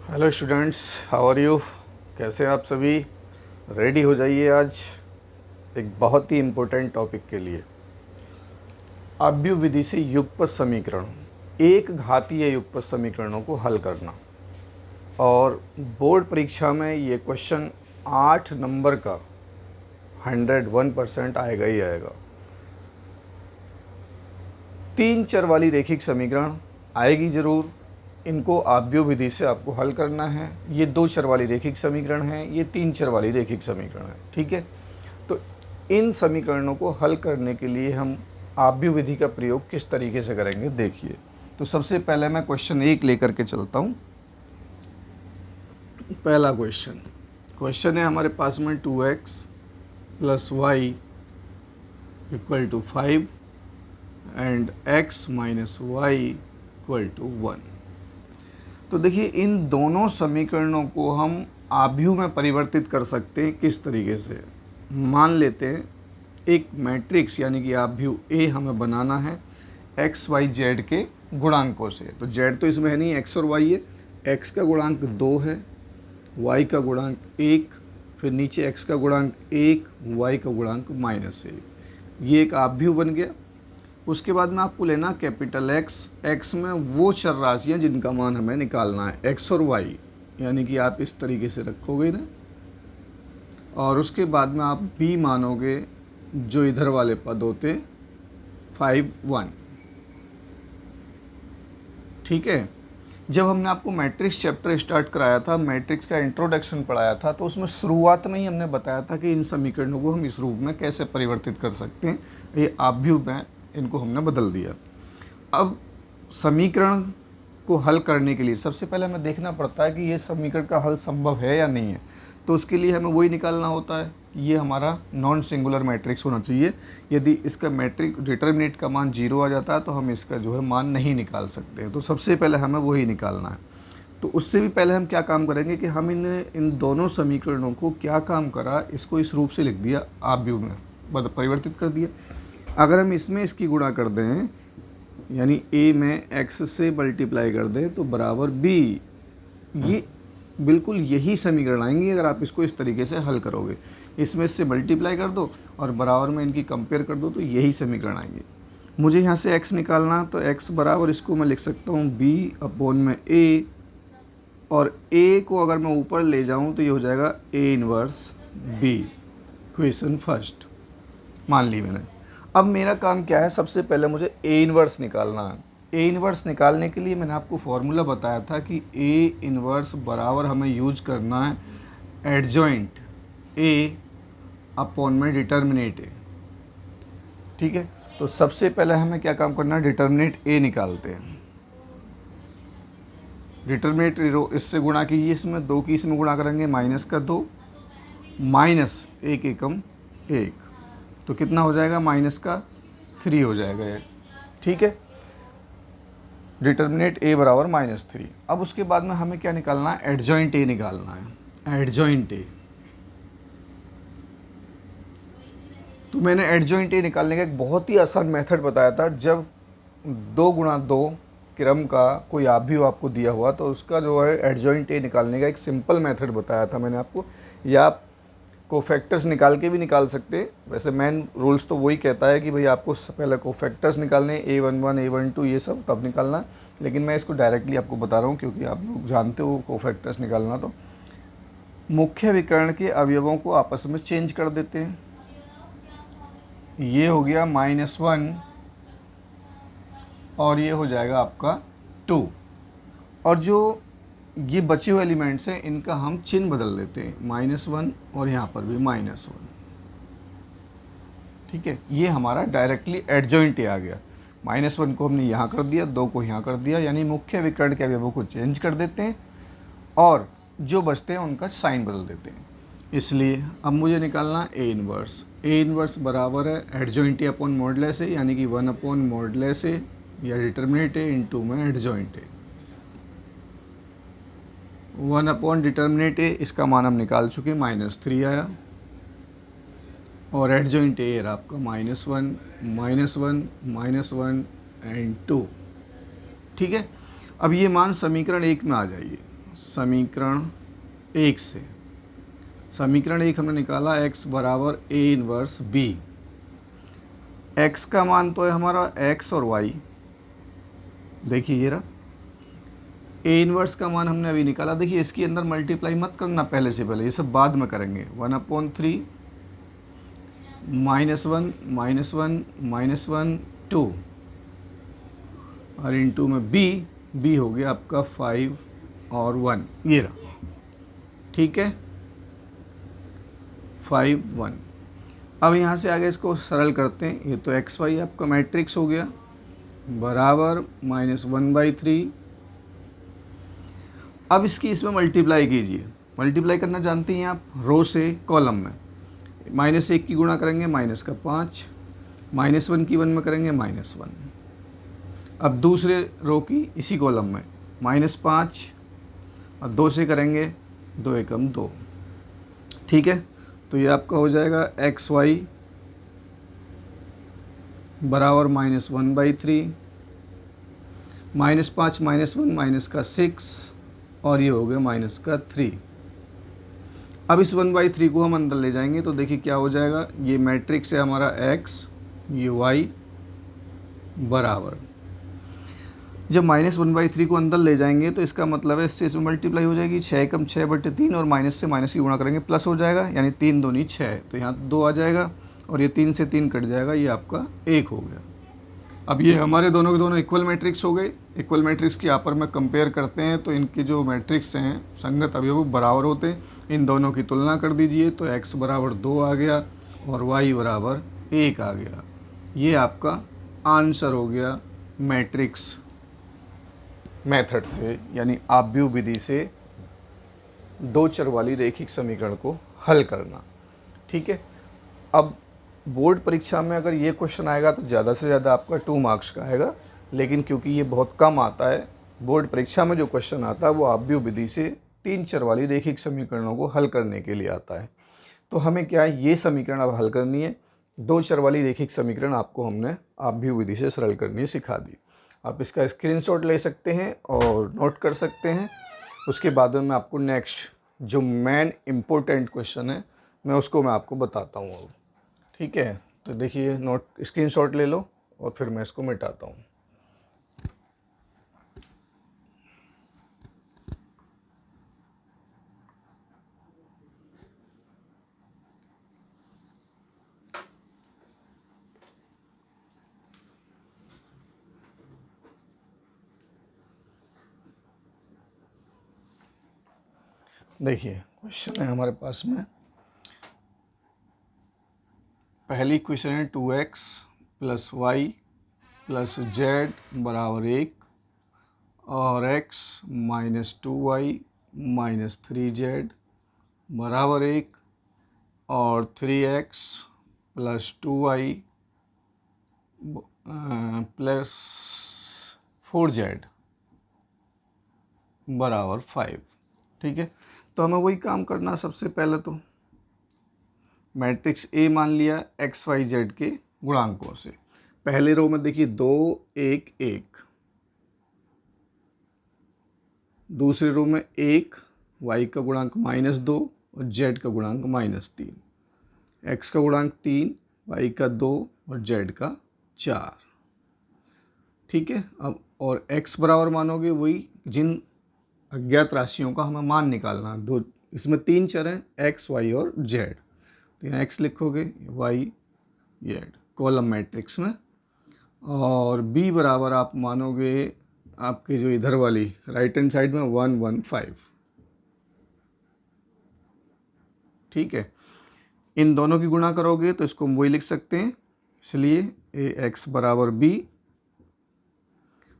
Hello students, how are you. कैसे हैं आप सभी। रेडी हो जाइए आज एक बहुत ही इम्पोर्टेंट टॉपिक के लिए। आव्यूह विधि से युगपत समीकरण, एक घातीय युगपत समीकरणों को हल करना। और बोर्ड परीक्षा में ये क्वेश्चन 8 नंबर का 101% आएगा ही आएगा। 3 चर वाली रैखिक समीकरण आएगी ज़रूर। इनको आव्यूह विधि से आपको हल करना है। ये 2 चर वाली रैखिक समीकरण है, ये 3 चर वाली रैखिक समीकरण है। ठीक है, तो इन समीकरणों को हल करने के लिए हम आव्यूह विधि का प्रयोग किस तरीके से करेंगे देखिए। तो सबसे पहले मैं क्वेश्चन 1 लेकर के चलता हूँ। पहला क्वेश्चन है हमारे पास में 2x + y = 5 and x - y = 1। तो देखिए, इन दोनों समीकरणों को हम आव्यूह में परिवर्तित कर सकते हैं। किस तरीके से, मान लेते हैं एक मैट्रिक्स यानी कि आव्यूह A हमें बनाना है x y z के गुणांकों से। तो z तो इसमें है नहीं, x और y है। x का गुणांक 2 है, y का गुणांक 1, फिर नीचे x का गुणांक 1, y का गुणांक -1। ये एक आव्यूह बन गया। उसके बाद में आपको लेना कैपिटल x में वो चर राशियाँ जिनका मान हमें निकालना है, x और y, यानी कि आप इस तरीके से रखोगे ना। और उसके बाद में आप b मानोगे जो इधर वाले पद होते 5 1। ठीक है, जब हमने आपको मैट्रिक्स चैप्टर स्टार्ट कराया था, मैट्रिक्स का इंट्रोडक्शन पढ़ाया था, तो उसमें शुरुआत में ही हमने बताया था कि इन समीकरणों को हम इस रूप में कैसे परिवर्तित कर सकते हैं। ये आव्यूह में इनको हमने बदल दिया। अब समीकरण को हल करने के लिए सबसे पहले हमें देखना पड़ता है कि ये समीकरण का हल संभव है या नहीं है। तो उसके लिए हमें वही निकालना होता है कि ये हमारा नॉन सिंगुलर मैट्रिक्स होना चाहिए। यदि इसका मैट्रिक डिटर्मिनेंट का मान 0 आ जाता है तो हम इसका जो है मान नहीं निकाल सकते। तो सबसे पहले हमें वही निकालना है। तो उससे भी पहले हम क्या काम करेंगे कि हम इन दोनों समीकरणों को क्या काम करा, इसको इस रूप से लिख दिया, आव्यूह में परिवर्तित कर दिया। अगर हम इसमें इसकी गुणा कर दें, यानी a में x से मल्टीप्लाई कर दें तो बराबर b, ये बिल्कुल यही समीकरण आएंगे अगर आप इसको इस तरीके से हल करोगे। इसमें इससे मल्टीप्लाई कर दो और बराबर में इनकी कंपेयर कर दो तो यही समीकरण आएंगे। मुझे यहाँ से x निकालना, तो x बराबर इसको मैं लिख सकता हूँ b/a, और a को अगर मैं ऊपर ले जाऊँ तो ये हो जाएगा a inverse b। Question first मान ली मैंने। अब मेरा काम क्या है, सबसे पहले मुझे ए इन्वर्स निकालना है। ए इन्वर्स निकालने के लिए मैंने आपको फॉर्मूला बताया था कि ए इन्वर्स बराबर हमें यूज करना है एडजॉइंट ए अपॉन में डिटर्मिनेट ए। ठीक है, तो सबसे पहले हमें क्या काम करना है, डिटर्मिनेट ए निकालते हैं। डिटर्मिनेट इससे गुणा कीजिए, इसमें 2 की इसमें गुणा करेंगे, -2 -1 एकम 1, तो कितना हो जाएगा, -3 हो जाएगा ये। ठीक है, डिटर्मिनेट ए बराबर -3। अब उसके बाद में हमें क्या निकालना है, एडजॉइंट ए निकालना है। एडजॉइंट ए, तो मैंने एडजॉइंट ए निकालने का एक बहुत ही आसान मेथड बताया था। जब 2 × 2 क्रम का कोई आव्यूह आपको दिया हुआ तो उसका जो है एडजॉइंट ए निकालने का एक सिंपल मेथड बताया था मैंने आपको। या आप कोफैक्टर्स निकाल के भी निकाल सकते हैं। वैसे मेन रूल्स तो वही कहता है कि भाई आपको पहले कोफैक्टर्स निकालने, A11 A12 ये सब तब निकालना, लेकिन मैं इसको डायरेक्टली आपको बता रहा हूँ क्योंकि आप लोग जानते हो कोफैक्टर्स निकालना। तो मुख्य विकर्ण के अवयवों को आपस में चेंज कर देते हैं। ये हो गया -1 और ये हो जाएगा आपका 2, और जो ये बचे हुए एलिमेंट्स हैं इनका हम चिन्ह बदल देते हैं, -1 और यहाँ पर भी -1। ठीक है, ये हमारा डायरेक्टली एडजॉइंट आ गया। -1 को हमने यहाँ कर दिया, 2 को यहाँ कर दिया, यानी मुख्य विकर्ण के अवयवों को चेंज कर देते हैं और जो बचते हैं उनका साइन बदल देते हैं। इसलिए अब मुझे निकालना ए इन्वर्स। ए इन्वर्स बराबर है एडजॉइंट अपॉन मॉडुलस ए, यानी कि 1/मॉडुलस ए या डिटर्मिनेट ए इंटू में एडजॉइंट ए। 1/डिटर्मिनेट ए, इसका मान हम निकाल चुके, -3 आया, और एडजॉइंट ए आपका -1 -1 एंड 2। ठीक है, अब ये मान समीकरण 1 में आ जाइए। समीकरण 1 से। समीकरण 1 हमने निकाला x बराबर a इनवर्स b। x का मान तो है हमारा x और y, देखिए ये रहा। a इनवर्स का मान हमने अभी निकाला। देखिए इसके अंदर मल्टीप्लाई मत करना पहले से पहले, ये सब बाद में करेंगे। 1/3 -1 -1 -1 2 और इनटू में b हो गया आपका 5 और 1, ये रहा। ठीक है, 5 1। अब यहाँ से आगे इसको सरल करते हैं। ये तो एक्स वाई आपका मैट्रिक्स हो गया बराबर -1/3। अब इसकी इसमें मल्टीप्लाई कीजिए। मल्टीप्लाई करना जानती हैं आप, रो से कॉलम में। -1 की गुणा करेंगे माइनस का 5, -1 की 1 में करेंगे -1। अब दूसरे रो की इसी कॉलम में -5 और 2 से करेंगे 2 एकम 2। ठीक है, तो ये आपका हो जाएगा एक्स वाई बराबर -1/3, -5 -1 माइनस का 6 और ये हो गया माइनस का 3। अब इस 1/3 को हम अंदर ले जाएंगे तो देखिए क्या हो जाएगा। ये मैट्रिक्स है हमारा x, ये y बराबर, जब -1/3 को अंदर ले जाएंगे तो इसका मतलब है इससे इसमें मल्टीप्लाई हो जाएगी। 6 एकम 6/3 और माइनस से माइनस की गुणा करेंगे प्लस हो जाएगा, यानी 3 दूनी 6, तो यहाँ 2 आ जाएगा और ये 3 से 3 कट जाएगा, ये आपका 1 हो गया। अब ये हमारे दोनों के दोनों इक्वल मैट्रिक्स हो गए। इक्वल मैट्रिक्स की यहाँ पर में कंपेयर करते हैं तो इनके जो मैट्रिक्स हैं संगत अवयव बराबर होते हैं। इन दोनों की तुलना कर दीजिए तो x बराबर 2 आ गया और y बराबर 1 आ गया। ये आपका आंसर हो गया मैट्रिक्स मेथड से, यानी आव्यूह विधि से दो चर वाली रैखिक समीकरण को हल करना। ठीक है, अब बोर्ड परीक्षा में अगर ये क्वेश्चन आएगा तो ज़्यादा से ज़्यादा आपका 2 मार्क्स का आएगा, लेकिन क्योंकि ये बहुत कम आता है, बोर्ड परीक्षा में जो क्वेश्चन आता है वो आव्यूह विधि से 3 चर वाली रैखिक समीकरणों को हल करने के लिए आता है। तो हमें क्या है, ये समीकरण अब हल करनी है। 2 चर वाली रैखिक समीकरण आपको हमने आव्यूह विधि से सरल करनी सिखा दी। आप इसका स्क्रीनशॉट ले सकते हैं और नोट कर सकते हैं। उसके बाद में मैं आपको नेक्स्ट जो मेन इम्पोर्टेंट क्वेश्चन है मैं आपको बताता हूँ अब। ठीक है, तो देखिए नोट स्क्रीनशॉट ले लो और फिर मैं इसको मिटाता हूँ। देखिए क्वेश्चन है हमारे पास में, पहली इक्वेशन है 2x + y + z बराबर 1 और x - 2y - 3z बराबर 1 और 3x + 2y + 4z बराबर 5। ठीक है, तो हमें वही काम करना। सबसे पहले तो मैट्रिक्स ए मान लिया एक्स वाई जेड के गुणांकों से। पहले रो में देखिए 2 1 1, दूसरे रो में 1 y का गुणांक -2 और z का गुणांक -3, x का गुणांक 3, y का 2 और z का 4। ठीक है, अब और x बराबर मानोगे वही जिन अज्ञात राशियों का हमें मान निकालना। दो इसमें 3 चर हैं x y और z, तो यहाँ x लिखोगे, y z कॉलम मैट्रिक्स में, और b बराबर आप मानोगे आपके जो इधर वाली राइट हैंड साइड में 1 1 5। ठीक है, इन दोनों की गुणा करोगे तो इसको हम वही लिख सकते हैं, इसलिए ax बराबर b,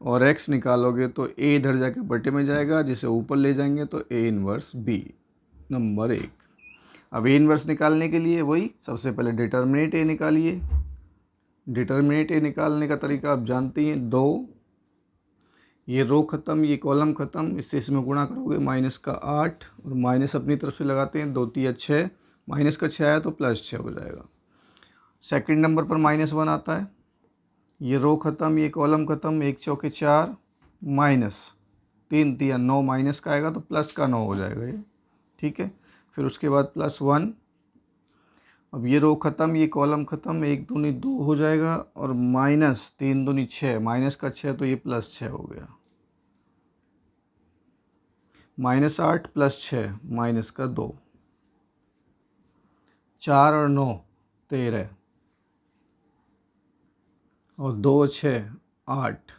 और x निकालोगे तो a इधर जाके बटे में जाएगा, जिसे ऊपर ले जाएंगे तो a इनवर्स b नंबर 1। अब a इनवर्स निकालने के लिए वही सबसे पहले डिटर्मिनेंट a निकालिए। डिटर्मिनेंट a निकालने का तरीका आप जानते हैं, 2, ये रो ख़त्म ये कॉलम ख़त्म, इससे इसमें गुणा करोगे -8 और माइनस अपनी तरफ से लगाते हैं, 2 3 6, माइनस का 6 आया तो +6 हो जाएगा। सेकंड नंबर पर -1 आता है, ये रो ख़त्म ये कॉलम ख़त्म, 1 चौके 4, 3 3 9 माइनस का आएगा तो प्लस का 9 हो जाएगा ये, ठीक है। फिर उसके बाद +1, अब ये रो ख़त्म, ये कॉलम ख़त्म, 1 दूनी 2 हो जाएगा और -3 दूनी 6, माइनस का 6 तो ये +6 हो गया। -8 +6 माइनस का 2, 4 और 9 13 और 2 6 8,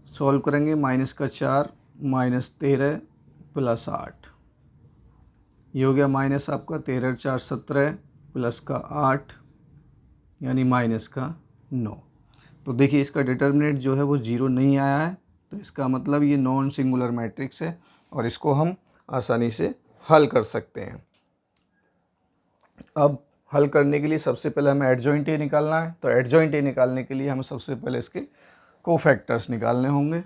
सॉल्व करेंगे, -4 -13 +8, ये हो गया माइनस आपका 13 4 17 प्लस का 8 यानी -9। तो देखिए इसका डिटर्मिनेंट जो है वो 0 नहीं आया है, तो इसका मतलब ये नॉन सिंगुलर मैट्रिक्स है और इसको हम आसानी से हल कर सकते हैं। अब हल करने के लिए सबसे पहले हमें एडजॉइंट ए निकालना है, तो एडजॉइंट ए निकालने के लिए हमें सबसे पहले इसके कोफैक्टर्स निकालने होंगे।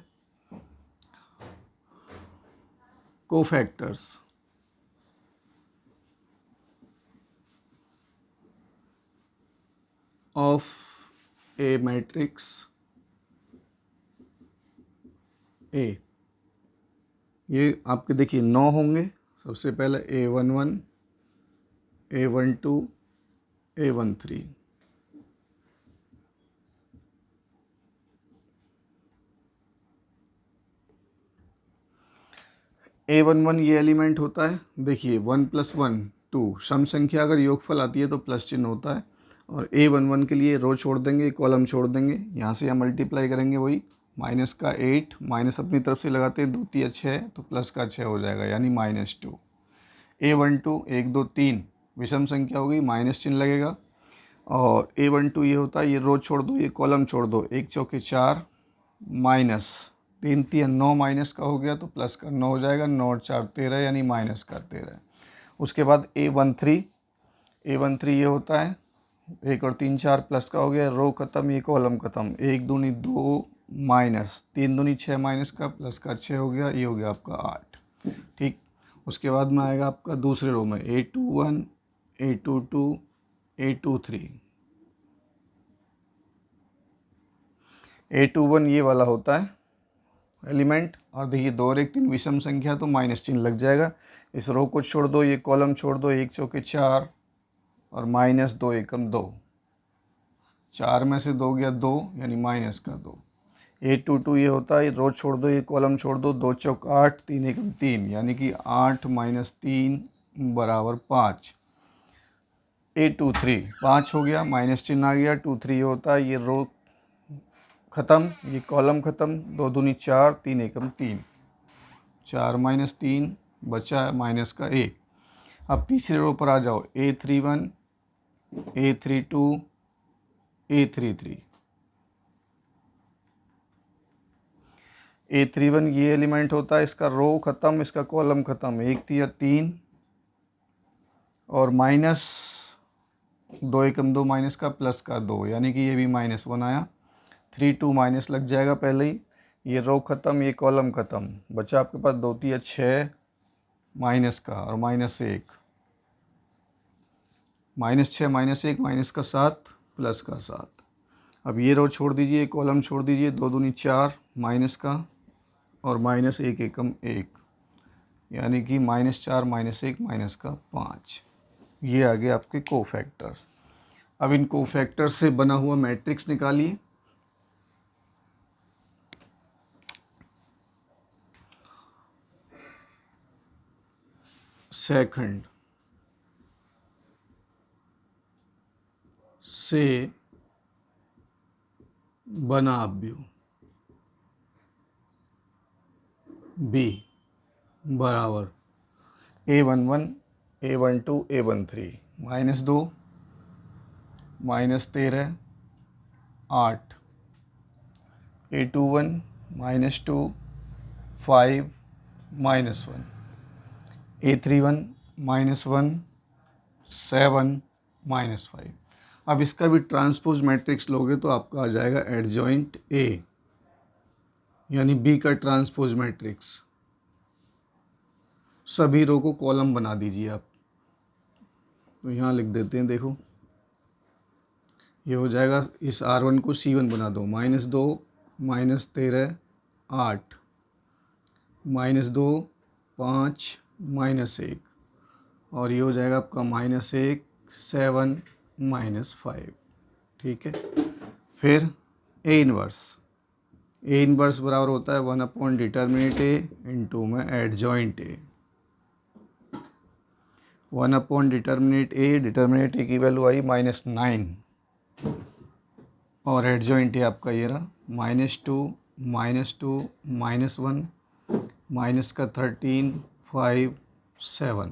Cofactors of A matrix A, ये आपके देखिए 9 होंगे। सबसे पहले A11 A12 A13, A11 ये एलिमेंट होता है, देखिए 1 + 1 2, सम संख्या अगर योगफल आती है तो प्लस चिन्ह होता है। और A11 के लिए रो छोड़ देंगे, कॉलम छोड़ देंगे, यहाँ से हम मल्टीप्लाई करेंगे वही माइनस का 8, माइनस अपनी तरफ से लगाते हैं 2 3 6 तो प्लस का 6 हो जाएगा यानी -2। A12 1 2 3 विषम संख्या होगी, माइनस चिन्ह लगेगा। और A12 ये होता है, ये रो छोड़ दो, ये कॉलम छोड़ दो, 1 चौके 4 माइनस 3 3 9 माइनस का हो गया तो प्लस का 9 हो जाएगा, 9 और 4 13 यानी माइनस का 13। उसके बाद A13 ये होता है 1 और 3 4 प्लस का हो गया, रो ख़त्म, ये कॉलम ख़त्म, 1 दूनी 2 माइनस 3 दूनी 6 माइनस का प्लस का 6 हो गया, ये हो गया आपका 8, ठीक। उसके बाद में आएगा आपका दूसरे रो में A21 A22 A23, A21 ये वाला होता है एलिमेंट। और देखिए 2 और 1 3 विषम संख्या तो माइनस चिन्ह लग जाएगा। इस रो को छोड़ दो, ये कॉलम छोड़ दो, 1 चौके 4 और -2 एकम 2, 4 में से 2 गया 2 यानी माइनस का 2। A22 ये होता है, रोज छोड़ दो, ये कॉलम छोड़ दो, 2 चौक 8 3 एकम 3 यानी कि 8 - 3 बराबर 5। A23 5 हो गया, माइनस चिन्ह आ गया, 23 ये होता है, ये रो ख़त्म, ये कॉलम ख़त्म, 2 दूनी 4 3 एकम 3, 4 - 3 बचा माइनस का 1। अब तीसरे रो पर आ जाओ, A31 A32 A33, A31 ये एलिमेंट होता है, इसका रो ख़त्म, इसका कॉलम ख़त्म, 1 3 3 और -2 एकम 2 माइनस का प्लस का 2 यानी कि ये भी -1 आया। 3 2 माइनस लग जाएगा पहले ही, ये रो ख़त्म, ये कॉलम ख़त्म, बचा आपके पास 2 3 6 माइनस का और -1, -6 -1 माइनस का 7 प्लस का 7। अब ये रो छोड़ दीजिए, कॉलम छोड़ दीजिए, 2 दूनी 4 माइनस का और -1 एकम 1 यानी कि -4 -1 माइनस का 5। ये आ गए आपके कोफैक्टर्स। अब इन कोफैक्टर्स से बना हुआ मैट्रिक्स निकालिए। सेकंड से बना अव्यव B बराबर A11 A12 A13 -2 -13 8 A21 -2 5 -1 A31 -1 7 -5। अब इसका भी ट्रांसपोज मैट्रिक्स लोगे तो आपका आ जाएगा एडजॉइंट A यानी B का ट्रांसपोज मैट्रिक्स। सभी रो को कॉलम बना दीजिए आप, तो यहाँ लिख देते हैं, देखो ये हो जाएगा, इस R1 को C1 बना दो, -2 -13 8 -2 5 -1 और ये हो जाएगा आपका -1 7 -5। ठीक है। फिर ए इनवर्स बराबर होता है 1/डिटर्मिनेंट ए इंटू में एडजॉइंट ए। 1/डिटर्मिनेंट ए की वैल्यू आई -9 और एडजॉइंट ए आपका ये रहा -2 -2 -1 माइनस का 13 5 7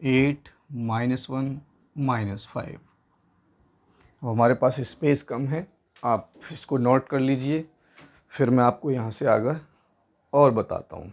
8 -1 -5। अब हमारे पास स्पेस कम है, आप इसको नोट कर लीजिए, फिर मैं आपको यहाँ से आगे और बताता हूँ।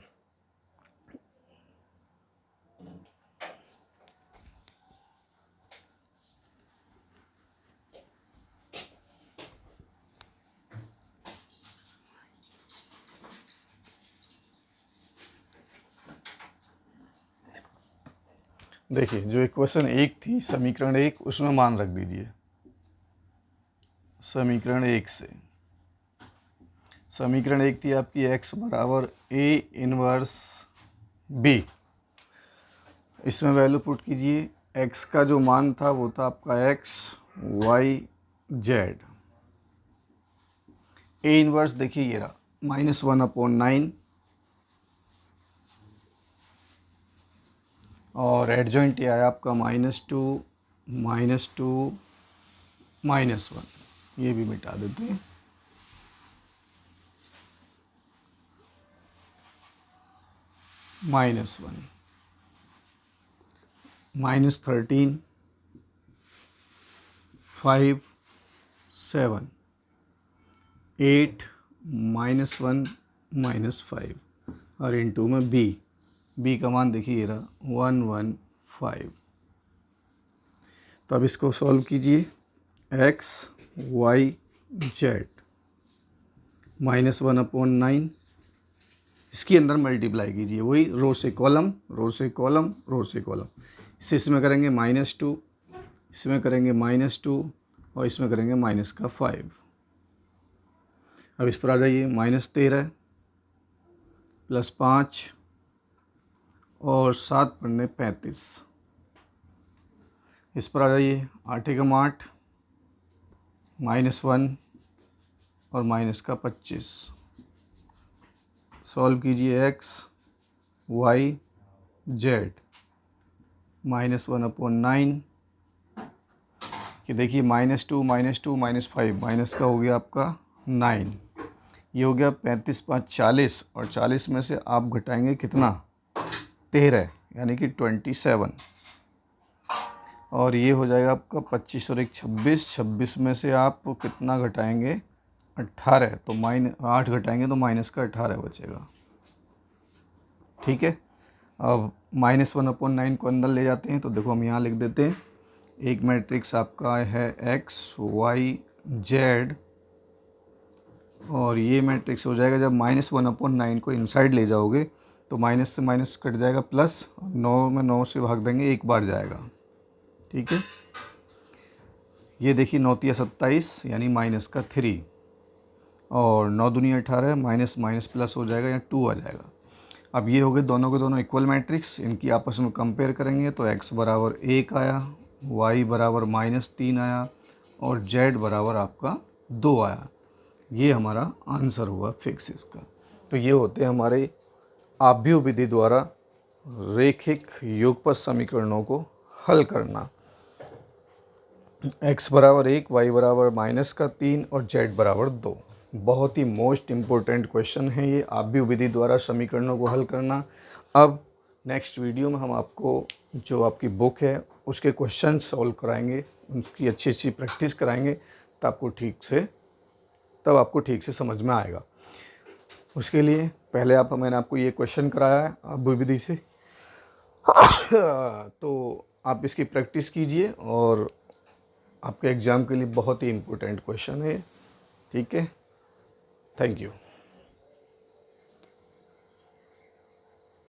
देखिए, जो इक्वेशन 1 थी समीकरण 1, उसमें मान रख दीजिए। समीकरण 1 से समीकरण 1 थी आपकी x बराबर a इनवर्स b। इसमें वैल्यू पुट कीजिए। x का जो मान था वो था आपका x y z। a inverse देखिए ये रहा -1/9 और एडजॉइंट ये आया आपका -2 -2 -1। ये भी मिटा देते हैं। -1 -13 5 7 8 -1 -5 और इंटू में b का मान देखिए ये रहा 115। तो अब इसको सॉल्व कीजिए। x y z -1/9 इसके अंदर मल्टीप्लाई कीजिए, वही रो से कॉलम रो से कॉलम रो से कॉलम। इसमें करेंगे -2, इसमें करेंगे -2 और इसमें करेंगे -5। अब इस पर आ जाइए। -13 + 5 और 7 पन्ने 35। इस पर आ जाइए। 8 एकम 8 -1 और -25। सॉल्व कीजिए। x y z -1/9 कि देखिए -2 -2 -5 माइनस का हो गया आपका 9। ये हो गया 35 5 40 और 40 में से आप घटाएंगे कितना 13 यानी कि 27 और ये हो जाएगा आपका 25 और 1 26। 26 में से आप कितना घटाएंगे 18 तो -8 घटाएंगे तो माइनस का 18 बचेगा। ठीक है। अब -1/9 को अंदर ले जाते हैं तो देखो हम यहाँ लिख देते हैं। एक मैट्रिक्स आपका है x y z और ये मैट्रिक्स हो जाएगा जब -1/9 को इनसाइड ले जाओगे तो माइनस से माइनस कट जाएगा प्लस 9 में 9 से भाग देंगे एक बार जाएगा। ठीक है। ये देखिए 9 × 27 यानी -3 और 9 दूनी 18 माइनस माइनस प्लस हो जाएगा या 2 आ जाएगा। अब ये हो गए दोनों के दोनों इक्वल मैट्रिक्स, इनकी आपस में कंपेयर करेंगे तो x बराबर 1 आया, y बराबर -3 आया और z बराबर आपका 2 आया। ये हमारा आंसर हुआ फिक्स इसका। तो ये होते हैं हमारे आव्यूह विधि द्वारा रैखिक युगपत समीकरणों को हल करना। x बराबर 1, y बराबर -3 और z बराबर 2। बहुत ही मोस्ट इम्पोर्टेंट क्वेश्चन है ये आव्यूह विधि द्वारा समीकरणों को हल करना। अब नेक्स्ट वीडियो में हम आपको जो आपकी बुक है उसके क्वेश्चन सॉल्व कराएंगे, उसकी अच्छी अच्छी प्रैक्टिस कराएंगे तब आपको ठीक से समझ में आएगा। उसके लिए पहले मैंने आपको ये क्वेश्चन कराया है आव्यूह विधि से तो आप इसकी प्रैक्टिस कीजिए और आपके एग्ज़ाम के लिए बहुत ही इम्पोर्टेंट क्वेश्चन है। ठीक है। Thank you.